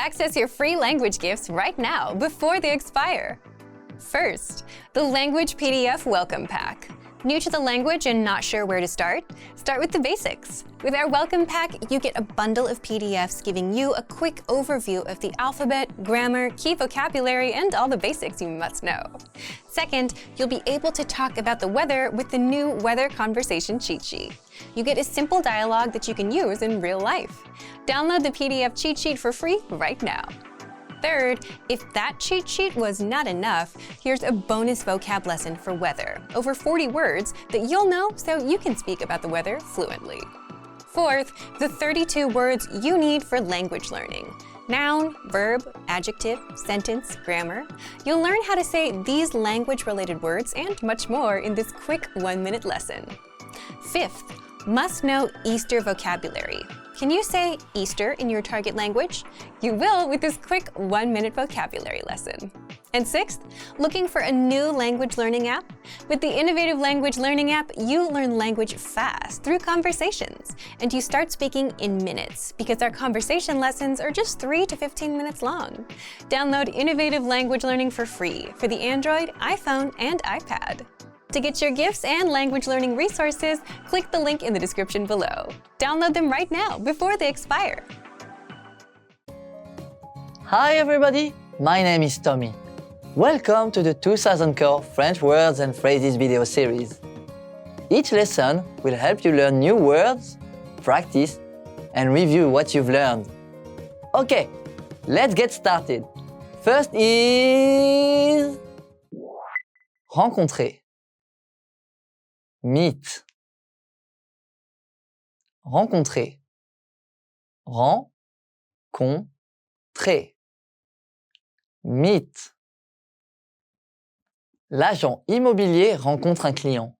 Access your free language gifts right now before they expire. First, the Language PDF Welcome Pack. New to the language and not sure where to start? Start with the basics. With our Welcome Pack, you get a bundle of PDFs giving you a quick overview of the alphabet, grammar, key vocabulary, and all the basics you must know. Second, you'll be able to talk about the weather with the new Weather Conversation cheat sheet. You get a simple dialogue that you can use in real life. Download the PDF cheat sheet for free right now. Third, if that cheat sheet was not enough, here's a bonus vocab lesson for weather, over 40 words that you'll know so you can speak about the weather fluently. Fourth, the 32 words you need for language learning. Noun, verb, adjective, sentence, grammar. You'll learn how to say these language-related words and much more in this quick 1-minute lesson. Fifth, must-know Easter vocabulary. Can you say Easter in your target language? You will with this quick 1-minute vocabulary lesson. And sixth, looking for a new language learning app? With the Innovative Language Learning app, you learn language fast through conversations, and you start speaking in minutes because our conversation lessons are just 3 to 15 minutes long. Download Innovative Language Learning for free for the Android, iPhone, and iPad. To get your gifts and language learning resources, click the link in the description below. Download them right now before they expire. Hi everybody, my name is Tommy. Welcome to the 2000 Core French Words and Phrases video series. Each lesson will help you learn new words, practice, and review what you've learned. Okay, let's get started. First is rencontrer. Meet. Rencontrer. Rencontrer. Meet. L'agent immobilier rencontre un client.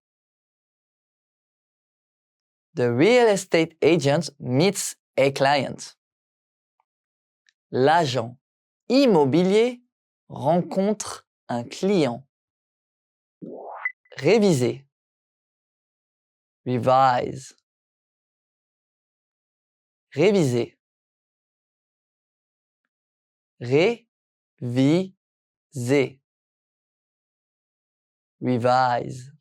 The real estate agent meets a client. L'agent immobilier rencontre un client. Réviser. Revise. Réviser. Réviser. Revise.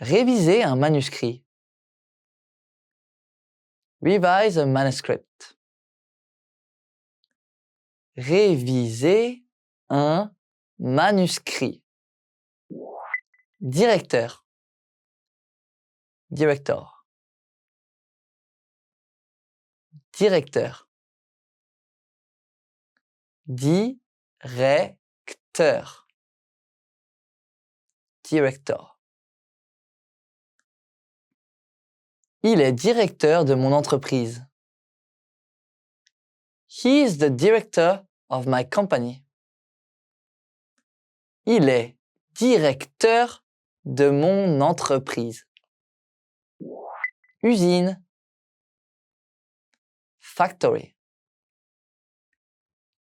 Réviser un manuscrit. Revise a manuscript. Réviser un manuscrit. Directeur. Director. Directeur. Directeur. Director. Il est directeur de mon entreprise. He is the director of my company. Il est directeur de mon entreprise. Usine. Factory.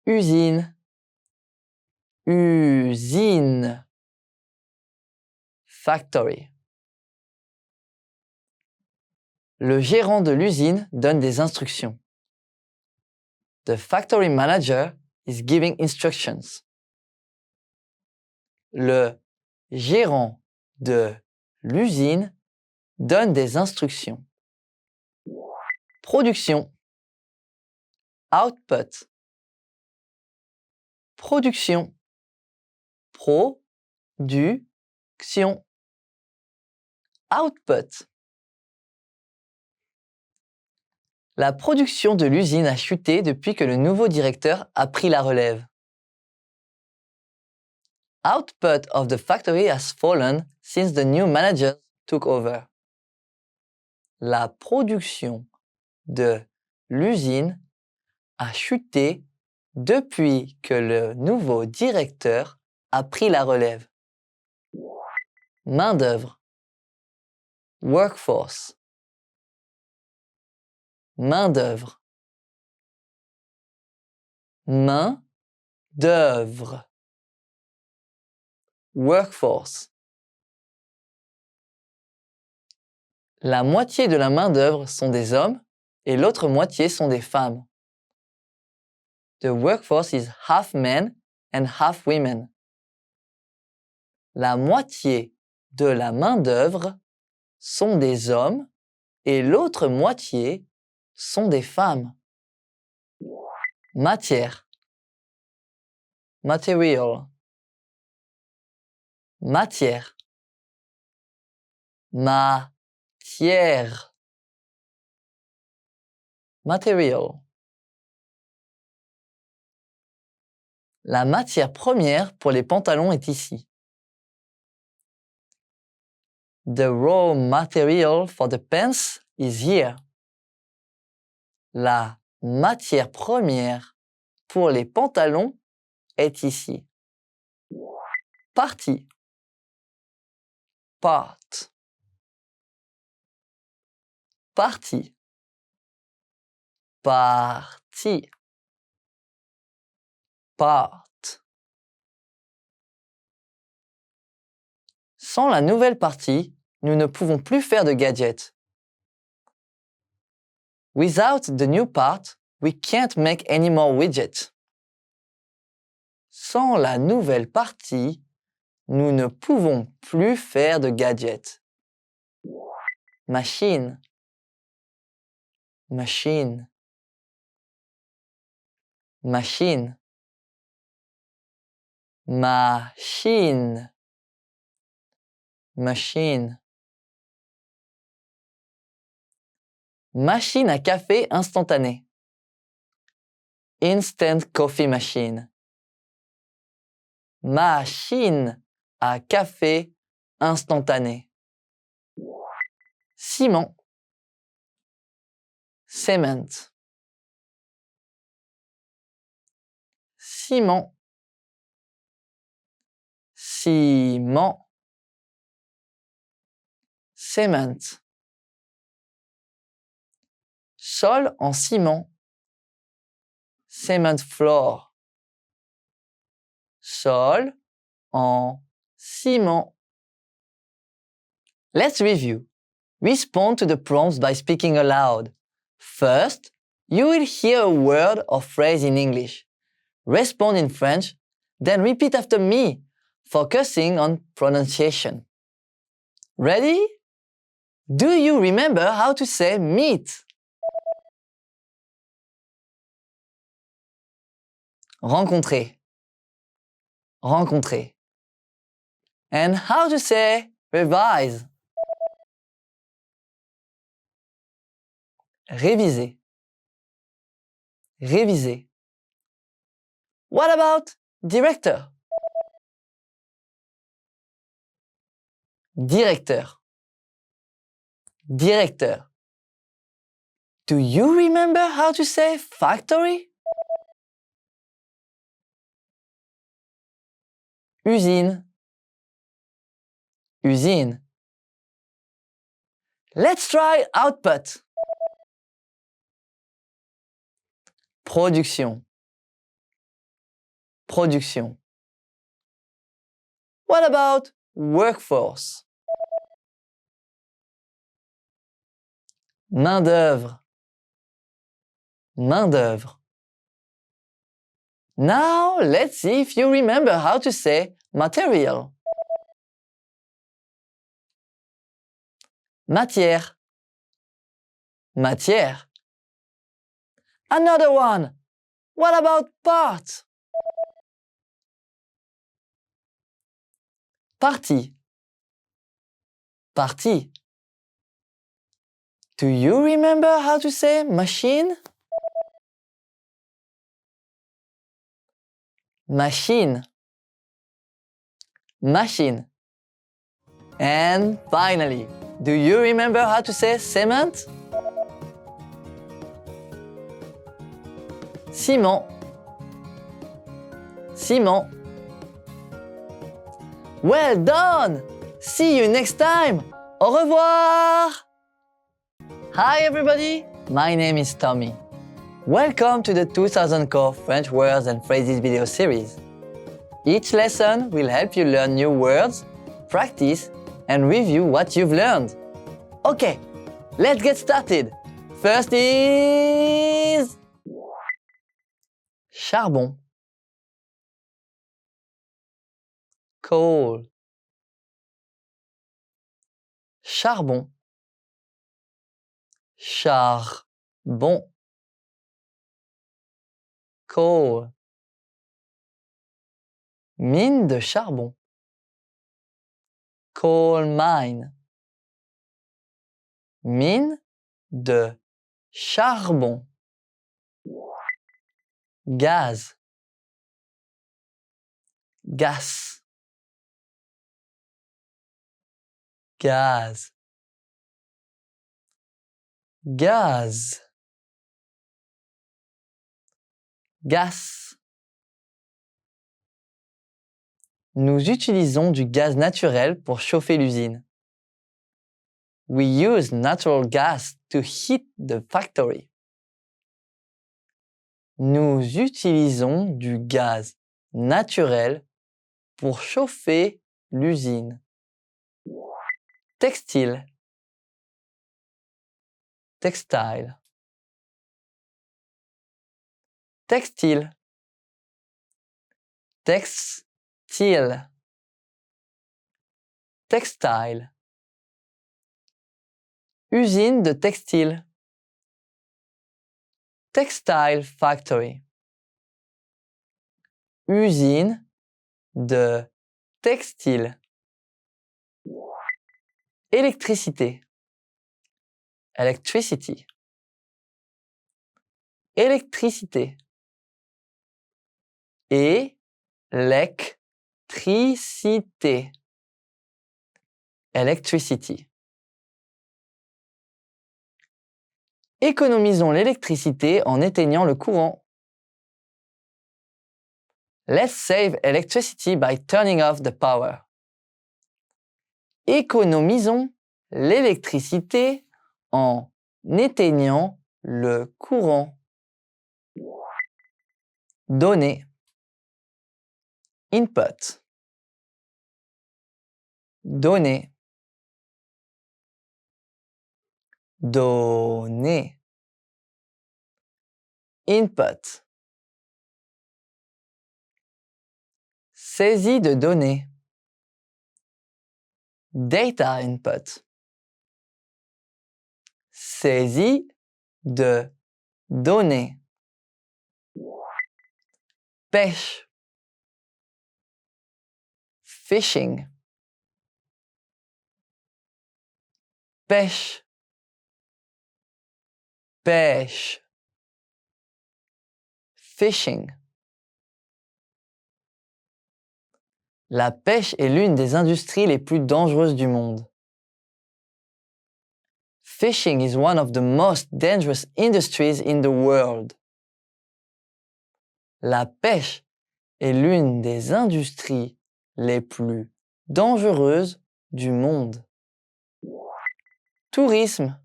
Usine. Usine. Factory. Le gérant de l'usine donne des instructions. The factory manager is giving instructions. Le gérant de l'usine donne des instructions. Production. Output. Production. Production. Output. La production de l'usine a chuté depuis que le nouveau directeur a pris la relève. Output of the factory has fallen since the new manager took over. La production de l'usine a chuté depuis que le nouveau directeur a pris la relève. Main-d'œuvre. Workforce. Main-d'œuvre. Main-d'œuvre. Workforce. La moitié de la main-d'œuvre sont des hommes et l'autre moitié sont des femmes. the workforce is half men and half women. La moitié de la main-d'œuvre sont des hommes et l'autre moitié sont des femmes. Matière. Material. Matière. Matière. Material. La matière première pour les pantalons est ici. The raw material for the pants is here. La matière première pour les pantalons est ici. Partie. Part. Partie. Partie. Part. Sans la nouvelle partie, nous ne pouvons plus faire de gadgets. Without the new part, we can't make any more widgets. Sans la nouvelle partie, nous ne pouvons plus faire de gadgets. Machine. Machine. Machine. Machine. Machine. Machine à café instantané. Instant coffee machine. Machine à café instantané. Ciment. Cement. Ciment. Ciment. Cement. Sol en ciment. Cement floor. Sol en ciment. Let's review. Respond to the prompts by speaking aloud. First, you will hear a word or phrase in English. Respond in French, then repeat after me, focusing on pronunciation. Ready? Do you remember how to say meet? Rencontrer. Rencontrer. And how to say revise? Réviser. Réviser. What about directeur? Directeur. Directeur. Do you remember how to say factory? Usine. Usine. Let's try output. Production. Production. What about workforce? Main-d'œuvre. Main-d'œuvre. Now, let's see if you remember how to say material. Matière. Matière. Another one. What about part? Partie. Partie. Do you remember how to say machine? Machine. Machine. And finally, do you remember how to say cement? Ciment. Ciment. Well done! See you next time! Au revoir! Hi everybody! My name is Tommy. Welcome to the 2000 Core French Words and Phrases video series. Each lesson will help you learn new words, practice, and review what you've learned. Okay, let's get started. First is charbon, coal, charbon, charbon, coal, mine de charbon, coal mine, mine de charbon, gaz, gas, gaz, gaz, gas. Nous utilisons du gaz naturel pour chauffer l'usine. We use natural gas to heat the factory. Nous utilisons du gaz naturel pour chauffer l'usine. Textile, textile, textile, textile, textile, usine de textile, textile factory, usine de textile, électricité, electricity, électricité, électricité, electricity. Économisons l'électricité en éteignant le courant. Let's save electricity by turning off the power. Économisons l'électricité en éteignant le courant. Donner, input, donner, donner, input, saisie de données, data input, saisie de données, pêche, fishing, pêche, pêche, fishing. La pêche est l'une des industries les plus dangereuses du monde. Fishing is one of the most dangerous industries in the world. La pêche est l'une des industries les plus dangereuses du monde. Tourisme,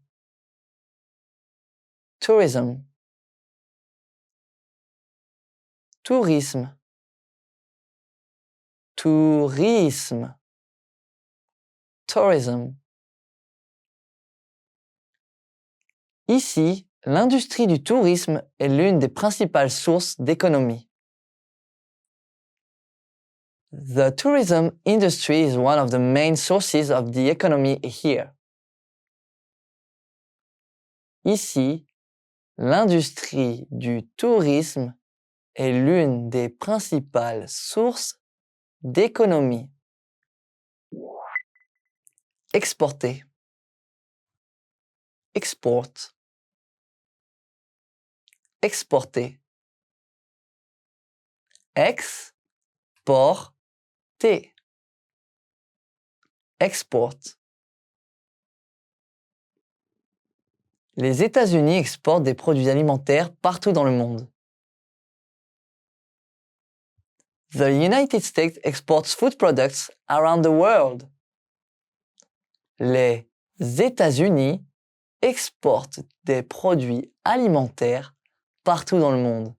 tourism, tourisme, tourisme, tourism. Ici, l'industrie du tourisme est l'une des principales sources d'économie. The tourism industry is one of the main sources of the economy here. Ici, l'industrie du tourisme est l'une des principales sources d'économie. Exporter, export, exporter, exporter, export. Les États-Unis exportent des produits alimentaires partout dans le monde. The United States exports food products around the world. Les États-Unis exportent des produits alimentaires partout dans le monde.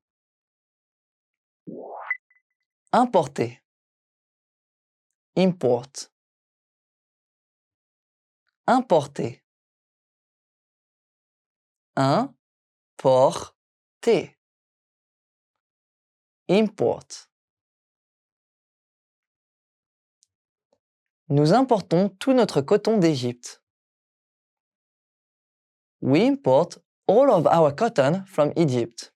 Importer, import, importer, importer, import. Nous importons tout notre coton d'Égypte. We import all of our cotton from Egypt.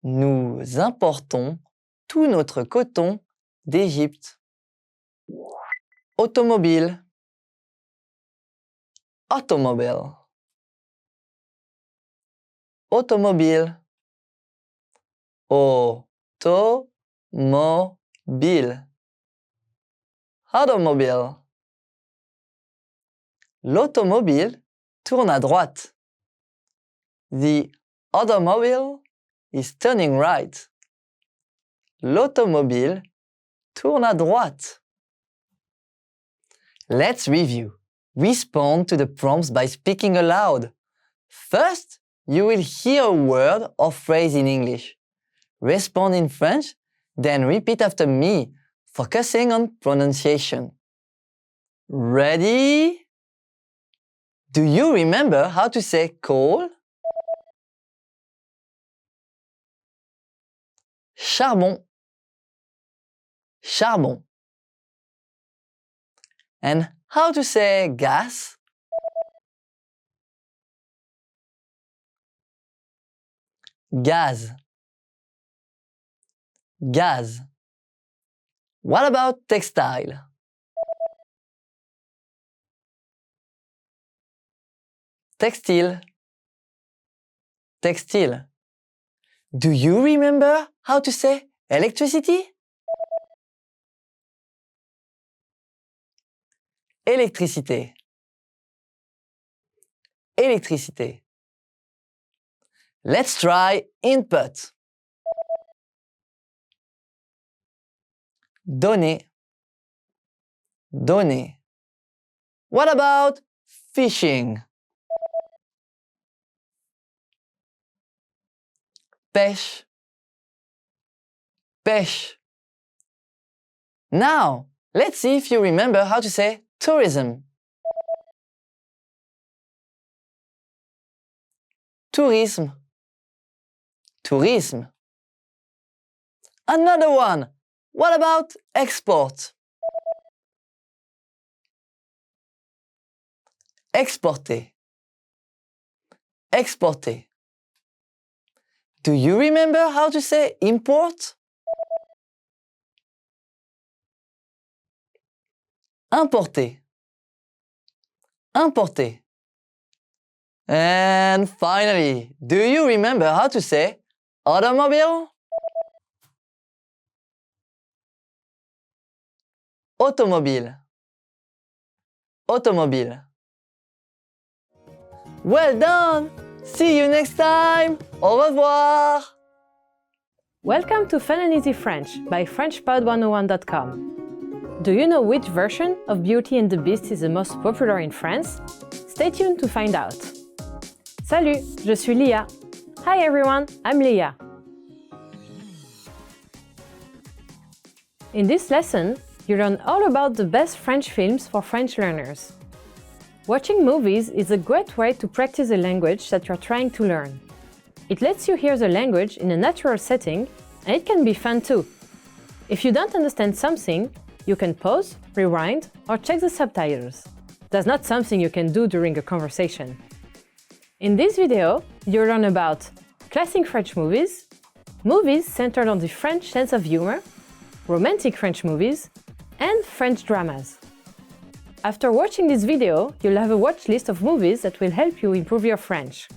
Nous importons tout notre coton d'Égypte. Automobile. Automobile. Automobile. Automobile. Automobile. L'automobile tourne à droite. The automobile is turning right. L'automobile tourne à droite. Let's review. Respond to the prompts by speaking aloud. First, you will hear a word or phrase in English. Respond in French, then repeat after me, focusing on pronunciation. Ready? Do you remember how to say coal? Charbon. Charbon. And how to say gas? Gaz. Gaz. What about textile? Textile. Textile. Do you remember how to say electricity? Électricité. Électricité. Let's try input. Donner. Donner. What about fishing? Pêche. Pêche. Now, let's see if you remember how to say tourism. Tourisme. Tourisme. Another one. What about export? Exporter. Exporter. Do you remember how to say import? Importer. Importer. And finally, do you remember how to say automobile? Automobile. Automobile. Well done! See you next time! Au revoir! Welcome to Fun and Easy French by FrenchPod101.com. Do you know which version of Beauty and the Beast is the most popular in France? Stay tuned to find out. Salut, je suis Lia. Hi everyone, I'm Lia. In this lesson, you learn all about the best French films for French learners. Watching movies is a great way to practice the language that you're trying to learn. It lets you hear the language in a natural setting, and it can be fun too. If you don't understand something, you can pause, rewind, or check the subtitles. That's not something you can do during a conversation. In this video, you'll learn about classic French movies, movies centered on the French sense of humor, romantic French movies, and French dramas. After watching this video, you'll have a watch list of movies that will help you improve your French.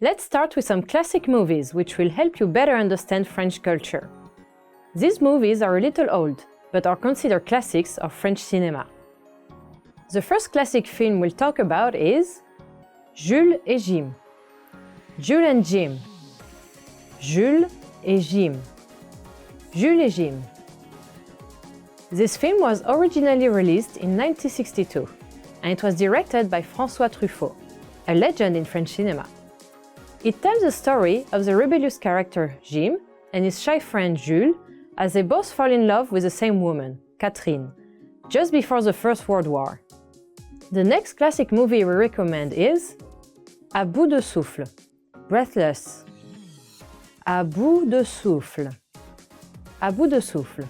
Let's start with some classic movies which will help you better understand French culture. These movies are a little old, but are considered classics of French cinema. The first classic film we'll talk about is Jules et Jim. Jules and Jim. Jules et Jim. Jules et Jim. This film was originally released in 1962, and it was directed by François Truffaut, a legend in French cinema. It tells the story of the rebellious character Jim and his shy friend Jules as they both fall in love with the same woman, Catherine, just before the First World War. The next classic movie we recommend is À bout de souffle. breathless. À bout de souffle. À bout de souffle.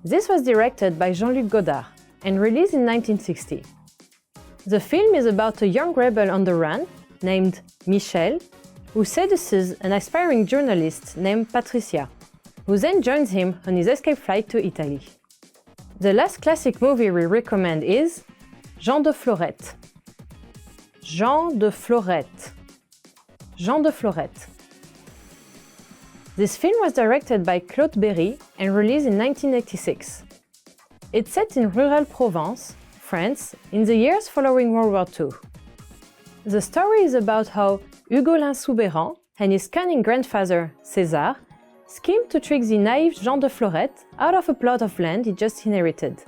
This was directed by Jean-Luc Godard and released in 1960. The film is about a young rebel on the run named Michel, who seduces an aspiring journalist named Patricia, who then joins him on his escape flight to Italy. The last classic movie we recommend is Jean de Florette. Jean de Florette. Jean de Florette. This film was directed by Claude Berry and released in 1986. It's set in rural Provence, France, in the years following World War II. The story is about how Hugolin Soubeyran and his cunning grandfather, César, schemed to trick the naive Jean de Florette out of a plot of land he just inherited.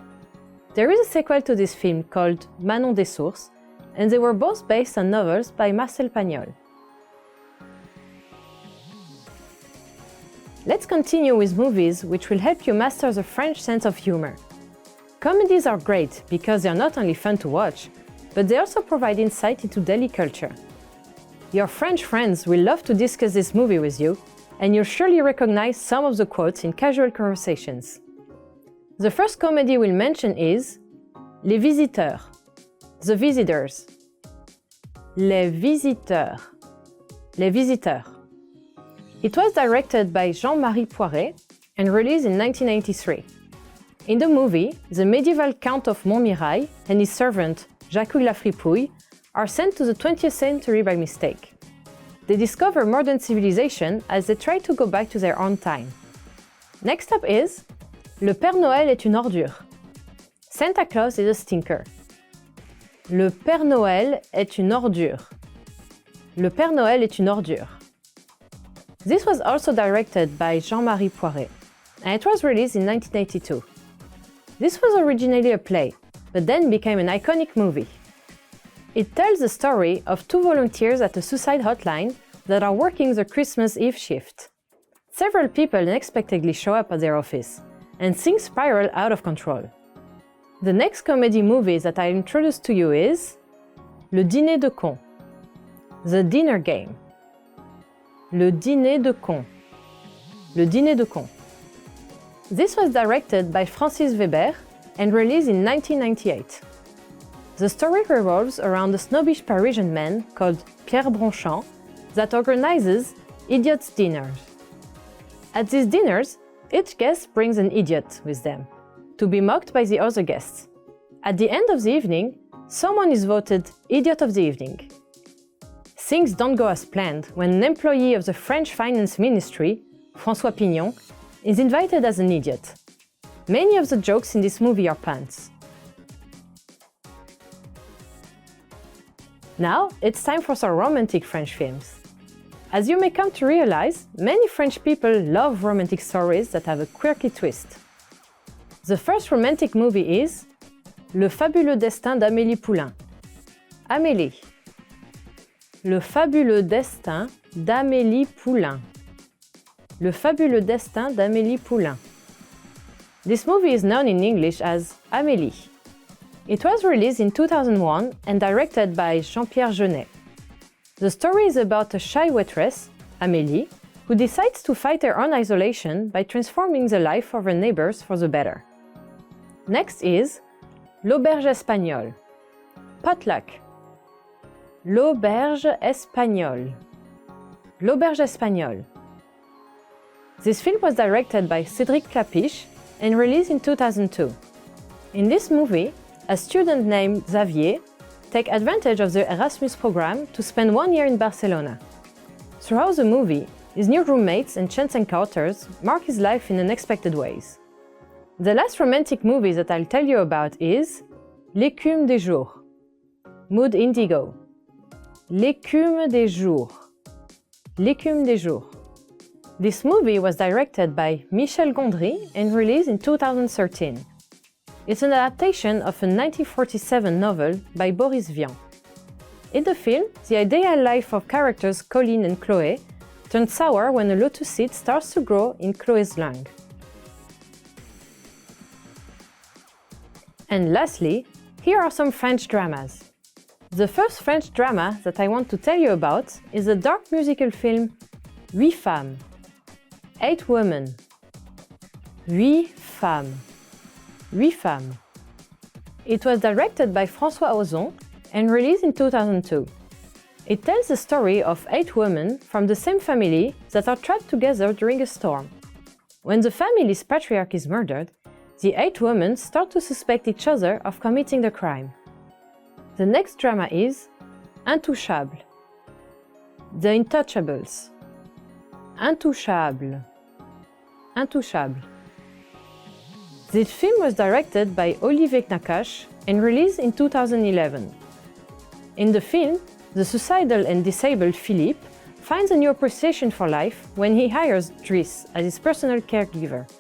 There is a sequel to this film called Manon des Sources, and they were both based on novels by Marcel Pagnol. Let's continue with movies which will help you master the French sense of humor. Comedies are great because they are not only fun to watch, but they also provide insight into daily culture. Your French friends will love to discuss this movie with you, and you'll surely recognize some of the quotes in casual conversations. The first comedy we'll mention is Les Visiteurs, The Visitors. Les Visiteurs, Les Visiteurs. It was directed by Jean-Marie Poiret and released in 1983. In the movie, the medieval Count of Montmirail and his servant Jacques la Fripouille are sent to the 20th century by mistake. They discover modern civilization as they try to go back to their own time. Next up is Le Père Noël est une ordure. Santa Claus is a stinker. Le Père Noël est une ordure. Le Père Noël est une ordure. This was also directed by Jean-Marie Poiret, and it was released in 1982. This was originally a play, but then became an iconic movie. It tells the story of two volunteers at a suicide hotline that are working the Christmas Eve shift. Several people unexpectedly show up at their office, and things spiral out of control. The next comedy movie that I introduce to you is Le Dîner de Cons, The Dinner Game. Le Dîner de Cons, Le Dîner de Cons. This was directed by Francis Weber and released in 1998. The story revolves around a snobbish Parisian man called Pierre Bronchamp that organizes idiots' dinners. At these dinners, each guest brings an idiot with them, to be mocked by the other guests. At the end of the evening, someone is voted Idiot of the Evening. Things don't go as planned when an employee of the French Finance Ministry, François Pignon, is invited as an idiot. Many of the jokes in this movie are puns. Now, it's time for some romantic French films. As you may come to realize, many French people love romantic stories that have a quirky twist. The first romantic movie is Le Fabuleux Destin d'Amélie Poulain. Amélie. Le Fabuleux Destin d'Amélie Poulain. Le Fabuleux Destin d'Amélie Poulain. This movie is known in English as Amélie. It was released in 2001 and directed by Jean-Pierre Jeunet. The story is about a shy waitress, Amélie, who decides to fight her own isolation by transforming the life of her neighbors for the better. Next is L'Auberge Espagnole. Potluck. L'Auberge Espagnole. L'Auberge Espagnole. This film was directed by Cédric Clapiche and released in 2002. In this movie, a student named Xavier takes advantage of the Erasmus program to spend 1 year in Barcelona. Throughout the movie, his new roommates and chance encounters mark his life in unexpected ways. The last romantic movie that I'll tell you about is L'écume des jours. Mood Indigo. L'écume des jours. L'écume des jours. This movie was directed by Michel Gondry and released in 2013. It's an adaptation of a 1947 novel by Boris Vian. In the film, the ideal life of characters Colline and Chloé turns sour when a lotus seed starts to grow in Chloé's lung. And lastly, here are some French dramas. The first French drama that I want to tell you about is the dark musical film Huit Femmes, 8 Women. Huit Femmes, Huit Femmes. It was directed by François Ozon and released in 2002. It tells the story of 8 women from the same family that are trapped together during a storm. When the family's patriarch is murdered, the 8 women start to suspect each other of committing the crime. The next drama is Intouchables, The Intouchables. Intouchables, Intouchables. This film was directed by Olivier Nakache and released in 2011. In the film, the suicidal and disabled Philippe finds a new appreciation for life when he hires Driss as his personal caregiver.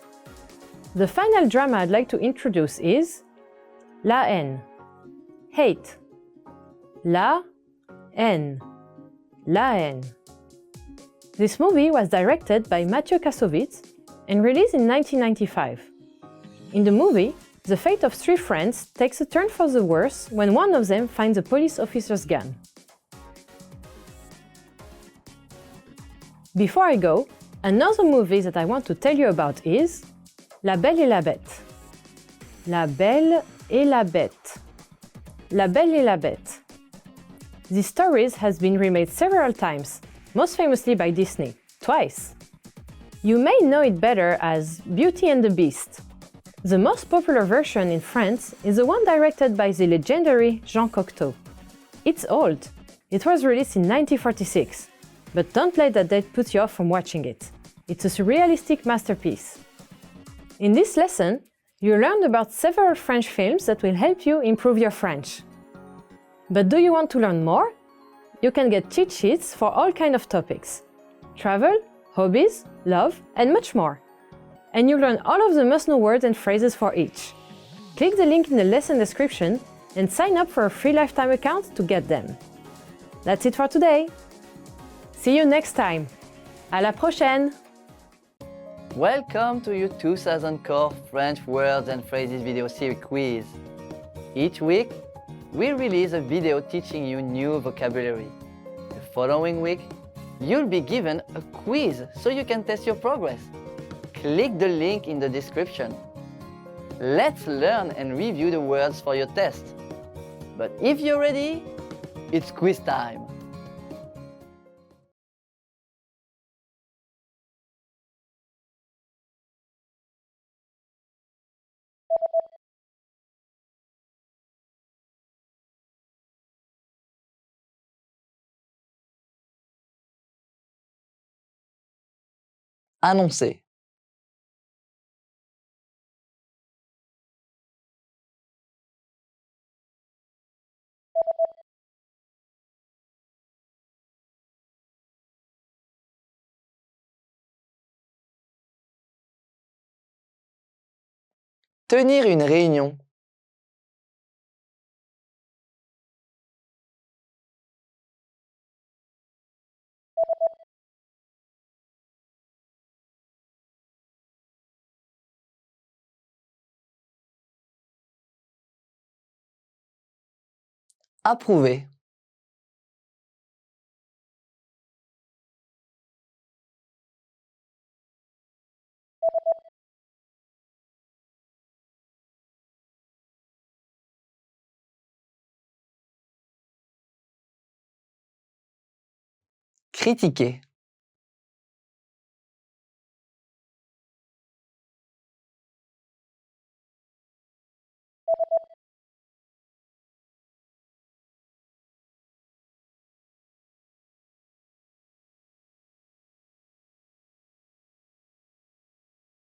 The final drama I'd like to introduce is La Haine, Hate. La Haine, La Haine. This movie was directed by Mathieu Kassovitz and released in 1995. In the movie, the fate of 3 friends takes a turn for the worse when one of them finds a police officer's gun. Before I go, another movie that I want to tell you about is La Belle et la Bête. La Belle et la Bête. La Belle et la Bête. This story has been remade several times, most famously by Disney, twice. You may know it better as Beauty and the Beast. The most popular version in France is the one directed by the legendary Jean Cocteau. It's old. It was released in 1946, but don't let that date put you off from watching it. It's a surrealistic masterpiece. In this lesson, you learned about several French films that will help you improve your French. But do you want to learn more? You can get cheat sheets for all kinds of topics: travel, hobbies, love, and much more. And you learn all of the must-know words and phrases for each. Click the link in the lesson description and sign up for a free lifetime account to get them. That's it for today. See you next time. À la prochaine! Welcome to your 2000 Core French Words and Phrases video series quiz. Each week, we release a video teaching you new vocabulary. The following week, you'll be given a quiz so you can test your progress. Click the link in the description. Let's learn and review the words for your test. But if you're ready, it's quiz time. Annoncer. Tenir une réunion. Approuver. Critiquer.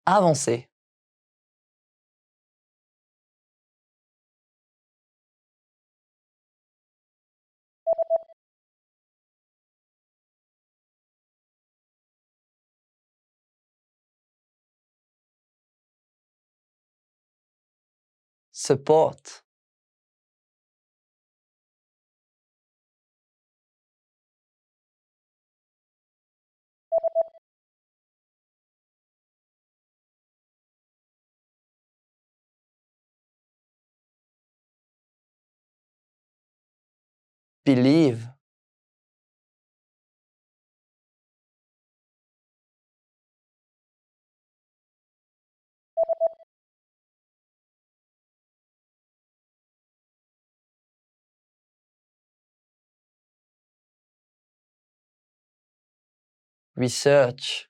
Avancer. Support. believe, research,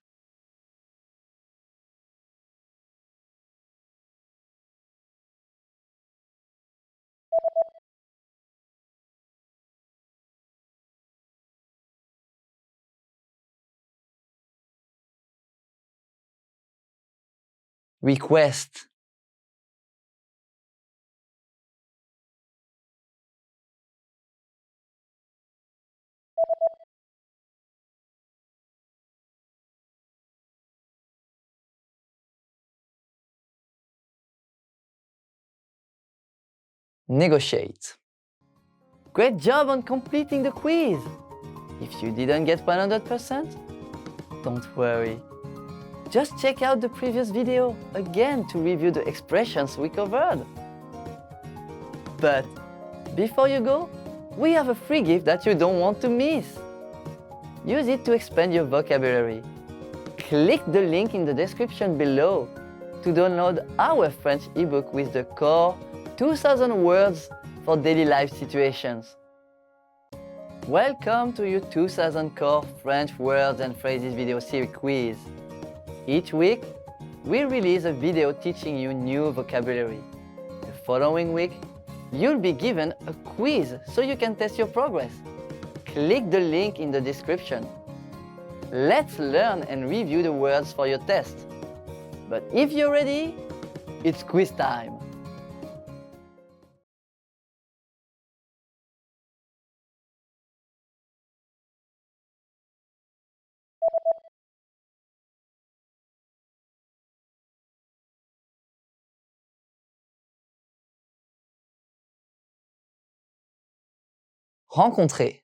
request, negotiate. Great job on completing the quiz! If you didn't get 100%, don't worry. Just check out the previous video again to review the expressions we covered. But before you go, we have a free gift that you don't want to miss. Use it to expand your vocabulary. Click the link in the description below to download our French ebook with the core 2000 words for daily life situations. Welcome to your 2000 core French words and phrases video series quiz. Each week, we release a video teaching you new vocabulary. The following week, you'll be given a quiz so you can test your progress. Click the link in the description. Let's learn and review the words for your test. But if you're ready, it's quiz time. Rencontrer.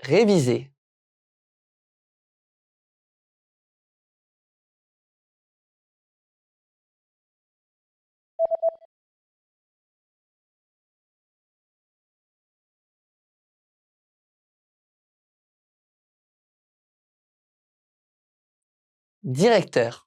Réviser. Directeur.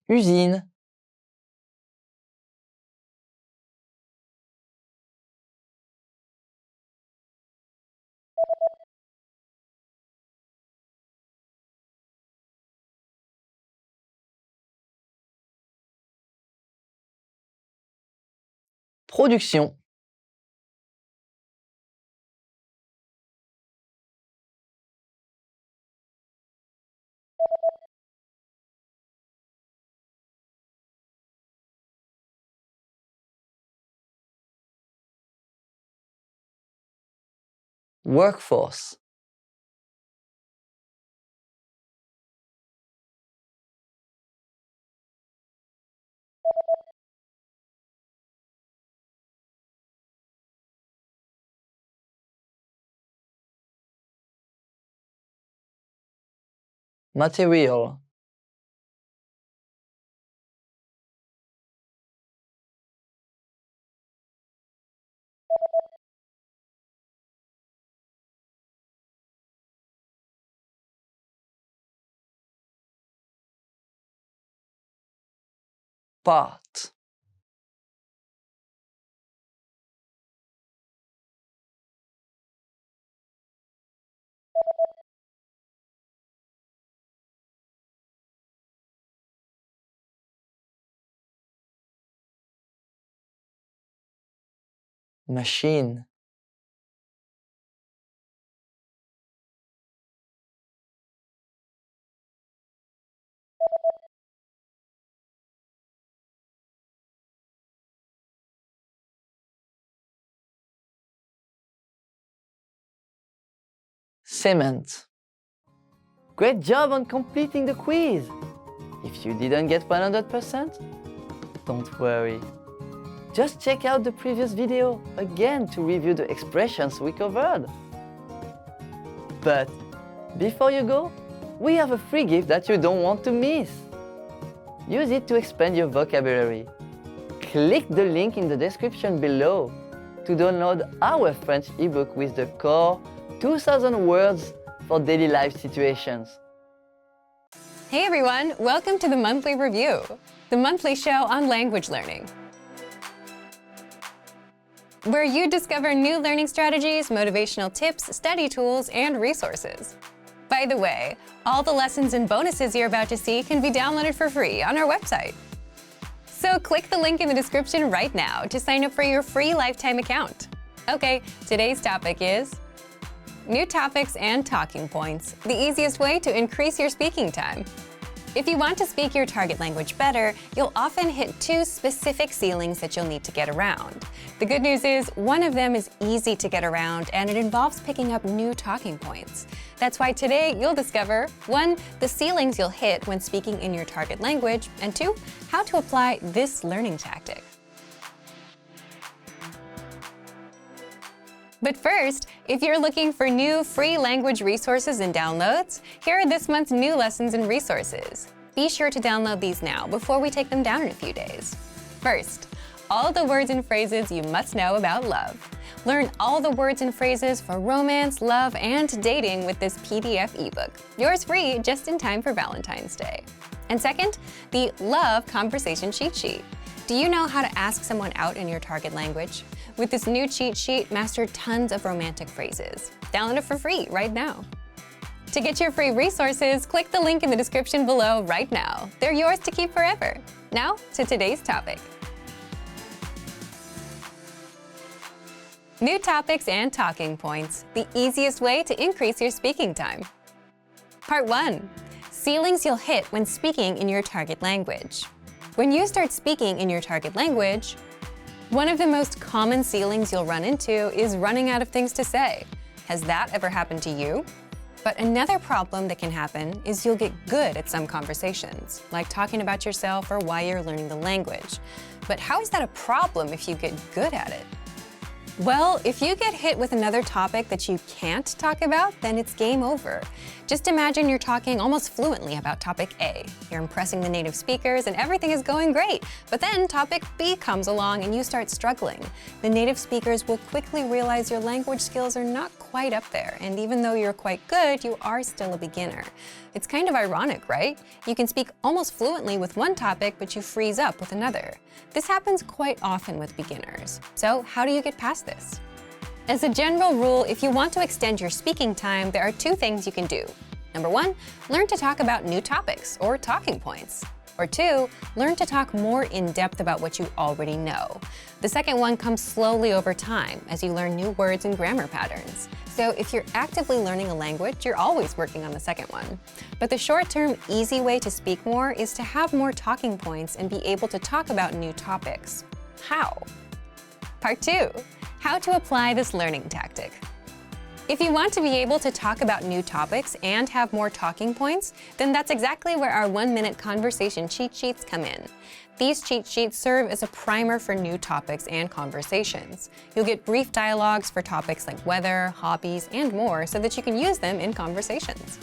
Usine. Production. Workforce. Material. Part. Machine. cement. Great job on completing the quiz! If you didn't get 100%, don't worry. Just check out the previous video again to review the expressions we covered. But before you go, we have a free gift that you don't want to miss. Use it to expand your vocabulary. Click the link in the description below to download our French ebook with the core 2000 words for daily life situations. Hey everyone, welcome to the Monthly Review, the monthly show on language learning, where you discover new learning strategies, motivational tips, study tools, and resources. By the way, all the lessons and bonuses you're about to see can be downloaded for free on our website. So click the link in the description right now to sign up for your free lifetime account. Okay, today's topic is new topics and talking points, the easiest way to increase your speaking time. If you want to speak your target language better, you'll often hit two specific ceilings that you'll need to get around. The good news is one of them is easy to get around and it involves picking up new talking points. That's why today you'll discover 1. The ceilings you'll hit when speaking in your target language, and 2. How to apply this learning tactic. But first, if you're looking for new free language resources and downloads, here are this month's new lessons and resources. Be sure to download these now before we take them down in a few days. First, all the words and phrases you must know about love. Learn all the words and phrases for romance, love, and dating with this PDF ebook. Yours free just in time for Valentine's Day. And second, the Love Conversation Cheat Sheet. Do you know how to ask someone out in your target language? With this new cheat sheet, master tons of romantic phrases. Download it for free right now. To get your free resources, click the link in the description below right now. They're yours to keep forever. Now to today's topic. New topics and talking points, the easiest way to increase your speaking time. Part 1. Ceilings you'll hit when speaking in your target language. When you start speaking in your target language, one of the most common ceilings you'll run into is running out of things to say. Has that ever happened to you? But another problem that can happen is you'll get good at some conversations, like talking about yourself or why you're learning the language. But how is that a problem if you get good at it? Well, if you get hit with another topic that you can't talk about, then it's game over. Just imagine you're talking almost fluently about topic A. You're impressing the native speakers and everything is going great. But then topic B comes along and you start struggling. The native speakers will quickly realize your language skills are not quite up there, and even though you're quite good, you are still a beginner. It's kind of ironic, right? You can speak almost fluently with one topic, but you freeze up with another. This happens quite often with beginners. So how do you get past this? As a general rule, if you want to extend your speaking time, there are 2 things you can do. Number 1, learn to talk about new topics or talking points. Or 2, learn to talk more in depth about what you already know. The second one comes slowly over time as you learn new words and grammar patterns. So if you're actively learning a language, you're always working on the second one. But the short-term, easy way to speak more is to have more talking points and be able to talk about new topics. How? Part 2, how to apply this learning tactic. If you want to be able to talk about new topics and have more talking points, then that's exactly where our 1-minute conversation cheat sheets come in. These cheat sheets serve as a primer for new topics and conversations. You'll get brief dialogues for topics like weather, hobbies, and more so that you can use them in conversations.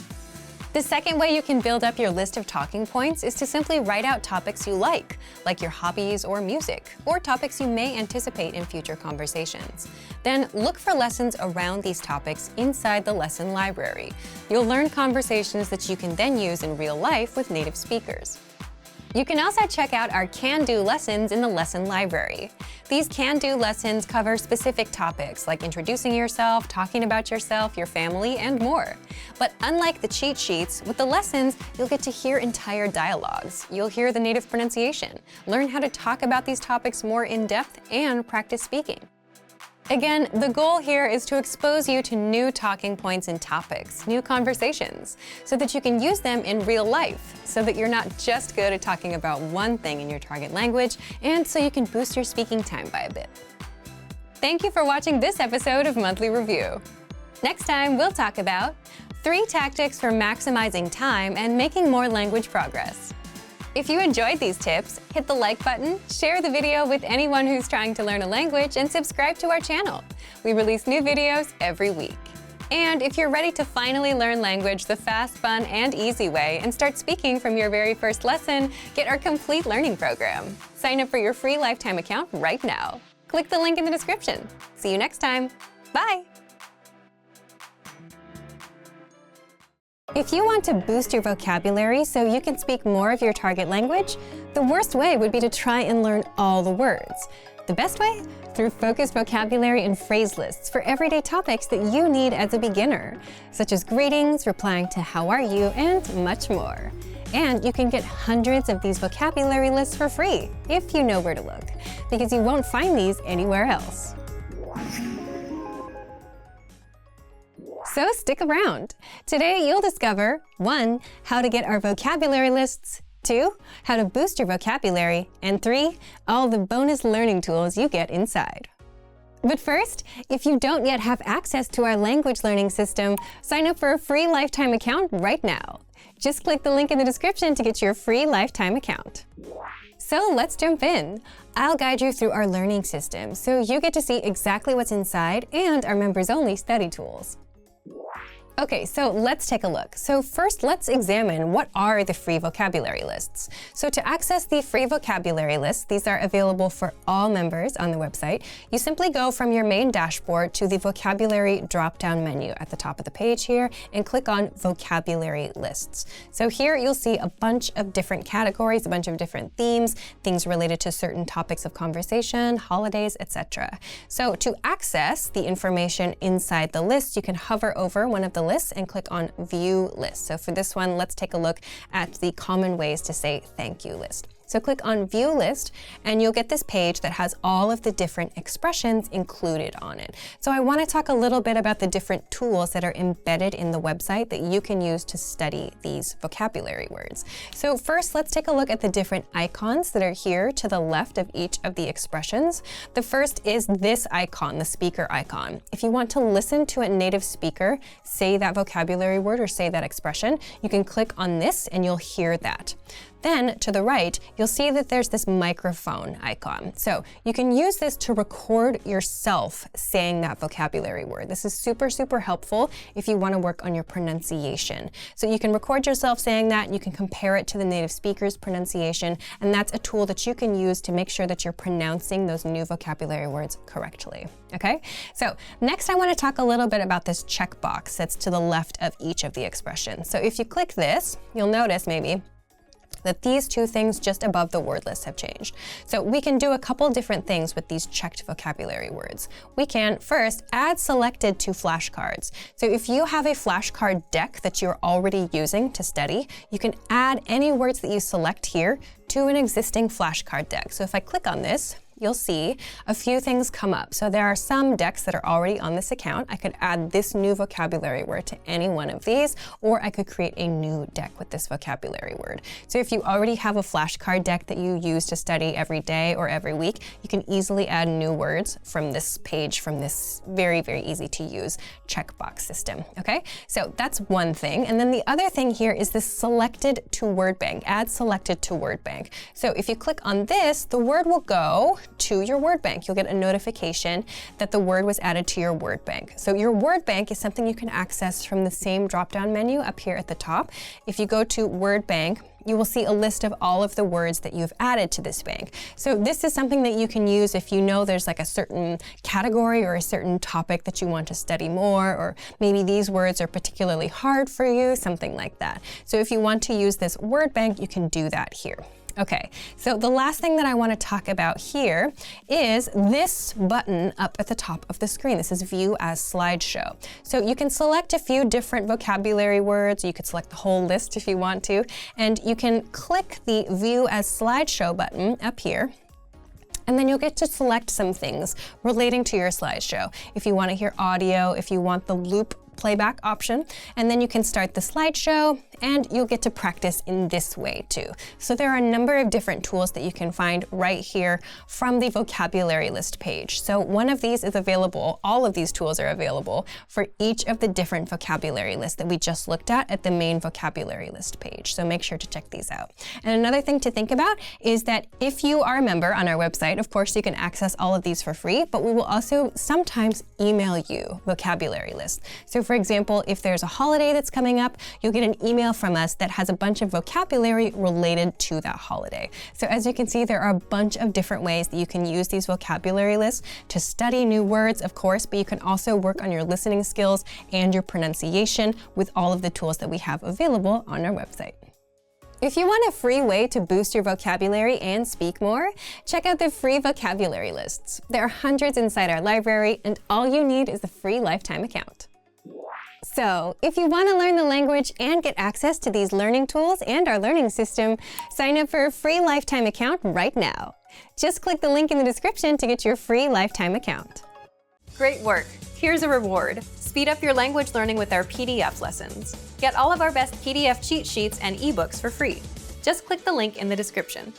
The second way you can build up your list of talking points is to simply write out topics you like your hobbies or music, or topics you may anticipate in future conversations. Then look for lessons around these topics inside the lesson library. You'll learn conversations that you can then use in real life with native speakers. You can also check out our can-do lessons in the lesson library. These can-do lessons cover specific topics like introducing yourself, talking about yourself, your family, and more. But unlike the cheat sheets, with the lessons, you'll get to hear entire dialogues. You'll hear the native pronunciation, learn how to talk about these topics more in depth, and practice speaking. Again, the goal here is to expose you to new talking points and topics, new conversations, so that you can use them in real life, so that you're not just good at talking about one thing in your target language, and so you can boost your speaking time by a bit. Thank you for watching this episode of Monthly Review. Next time, we'll talk about 3 tactics for maximizing time and making more language progress. If you enjoyed these tips, hit the like button, share the video with anyone who's trying to learn a language, and subscribe to our channel. We release new videos every week. And if you're ready to finally learn language the fast, fun, and easy way and start speaking from your very first lesson, get our complete learning program. Sign up for your free lifetime account right now. Click the link in the description. See you next time. Bye! If you want to boost your vocabulary so you can speak more of your target language, the worst way would be to try and learn all the words. The best way? Through focused vocabulary and phrase lists for everyday topics that you need as a beginner, such as greetings, replying to how are you, and much more. And you can get hundreds of these vocabulary lists for free if you know where to look, because you won't find these anywhere else. So stick around. Today you'll discover 1. How to get our vocabulary lists, 2. How to boost your vocabulary, and 3. All the bonus learning tools you get inside. But first, if you don't yet have access to our language learning system, sign up for a free lifetime account right now. Just click the link in the description to get your free lifetime account. So let's jump in. I'll guide you through our learning system so you get to see exactly what's inside and our members-only study tools. Okay, so let's take a look. So first, let's examine what are the free vocabulary lists. So to access the free vocabulary lists, these are available for all members on the website. You simply go from your main dashboard to the vocabulary drop-down menu at the top of the page here and click on vocabulary lists. So here you'll see a bunch of different categories, a bunch of different themes, things related to certain topics of conversation, holidays, etc. So to access the information inside the list, you can hover over one of the lists and click on View List. So for this one, let's take a look at the common ways to say thank you list. So click on View List and you'll get this page that has all of the different expressions included on it. So I want to talk a little bit about the different tools that are embedded in the website that you can use to study these vocabulary words. So first, let's take a look at the different icons that are here to the left of each of the expressions. The first is this icon, the speaker icon. If you want to listen to a native speaker say that vocabulary word or say that expression, you can click on this and you'll hear that. Then to the right, you'll see that there's this microphone icon. So you can use this to record yourself saying that vocabulary word. This is super, super helpful if you want to work on your pronunciation. So you can record yourself saying that, and you can compare it to the native speaker's pronunciation, and that's a tool that you can use to make sure that you're pronouncing those new vocabulary words correctly. Okay? So next I want to talk a little bit about this checkbox that's to the left of each of the expressions. So if you click this, you'll notice maybe that these two things just above the word list have changed. So we can do a couple different things with these checked vocabulary words. We can first add selected to flashcards. So if you have a flashcard deck that you're already using to study, you can add any words that you select here to an existing flashcard deck. So if I click on this, you'll see a few things come up. So there are some decks that are already on this account. I could add this new vocabulary word to any one of these, or I could create a new deck with this vocabulary word. So if you already have a flashcard deck that you use to study every day or every week, you can easily add new words from this page, from this very, very easy to use checkbox system, okay? So that's one thing. And then the other thing here is this selected to word bank, add selected to word bank. So if you click on this, the word will go to your word bank. You'll get a notification that the word was added to your word bank. So your word bank is something you can access from the same drop-down menu up here at the top. If you go to word bank, you will see a list of all of the words that you've added to this bank. So this is something that you can use if you know there's like a certain category or a certain topic that you want to study more, or maybe these words are particularly hard for you, something like that. So if you want to use this word bank, you can do that here. Okay, so the last thing that I want to talk about here is this button up at the top of the screen. This is View as Slideshow. So you can select a few different vocabulary words. You could select the whole list if you want to, and you can click the View as Slideshow button up here. And then you'll get to select some things relating to your slideshow. If you want to hear audio, if you want the loop playback option, and then you can start the slideshow and you'll get to practice in this way too. So there are a number of different tools that you can find right here from the vocabulary list page. So one of these is available, all of these tools are available for each of the different vocabulary lists that we just looked at the main vocabulary list page. So make sure to check these out. And another thing to think about is that if you are a member on our website, of course you can access all of these for free, but we will also sometimes email you vocabulary lists. So for example, if there's a holiday that's coming up, you'll get an email from us that has a bunch of vocabulary related to that holiday. So as you can see, there are a bunch of different ways that you can use these vocabulary lists to study new words, of course, but you can also work on your listening skills and your pronunciation with all of the tools that we have available on our website. If you want a free way to boost your vocabulary and speak more, check out the free vocabulary lists. There are hundreds inside our library, and all you need is a free lifetime account. So, if you want to learn the language and get access to these learning tools and our learning system, sign up for a free lifetime account right now. Just click the link in the description to get your free lifetime account. Great work! Here's a reward. Speed up your language learning with our PDF lessons. Get all of our best PDF cheat sheets and ebooks for free. Just click the link in the description.